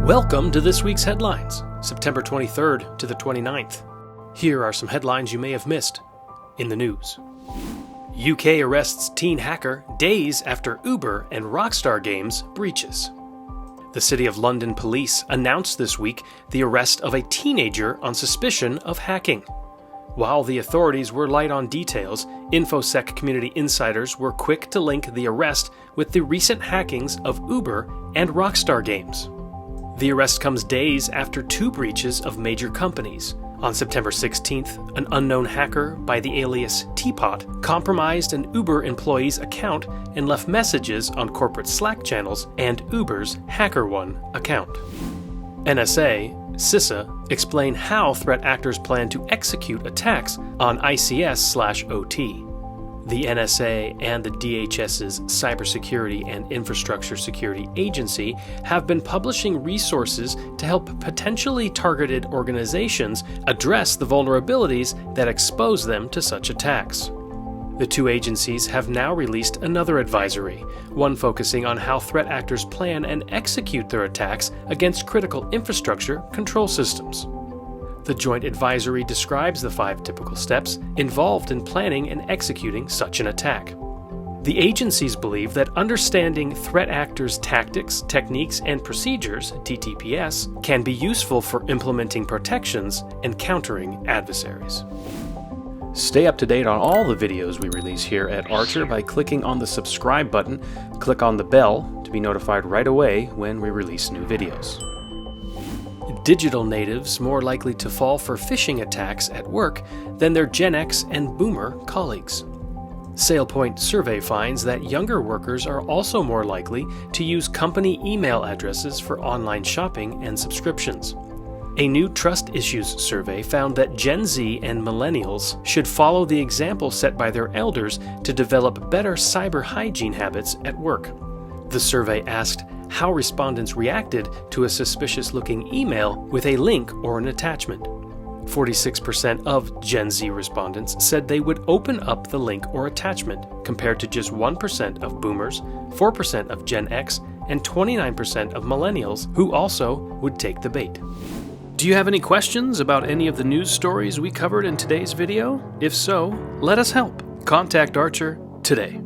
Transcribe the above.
Welcome to this week's headlines, September 23rd to the 29th. Here are some headlines you may have missed in the news. UK arrests teen hacker days after Uber and Rockstar Games breaches. The City of London police announced this week the arrest of a teenager on suspicion of hacking. While the authorities were light on details, InfoSec community insiders were quick to link the arrest with the recent hackings of Uber and Rockstar Games. The arrest comes days after two breaches of major companies. On September 16th, an unknown hacker by the alias Teapot compromised an Uber employee's account and left messages on corporate Slack channels and Uber's HackerOne account. NSA, CISA explain how threat actors plan to execute attacks on ICS OT. The NSA and the DHS's Cybersecurity and Infrastructure Security Agency have been publishing resources to help potentially targeted organizations address the vulnerabilities that expose them to such attacks. The two agencies have now released another advisory, one focusing on how threat actors plan and execute their attacks against critical infrastructure control systems. The joint advisory describes the 5 typical steps involved in planning and executing such an attack. The agencies believe that understanding threat actors' tactics, techniques, and procedures, TTPS, can be useful for implementing protections and countering adversaries. Stay up to date on all the videos we release here at Archer by clicking on the subscribe button. Click on the bell to be notified right away when we release new videos. Digital natives more likely to fall for phishing attacks at work than their Gen X and Boomer colleagues. SailPoint survey finds that younger workers are also more likely to use company email addresses for online shopping and subscriptions. A new trust issues survey found that Gen Z and millennials should follow the example set by their elders to develop better cyber hygiene habits at work. The survey asked how respondents reacted to a suspicious-looking email with a link or an attachment. 46% of Gen Z respondents said they would open up the link or attachment, compared to just 1% of Boomers, 4% of Gen X, and 29% of Millennials who also would take the bait. Do you have any questions about any of the news stories we covered in today's video? If so, let us help. Contact Archer today.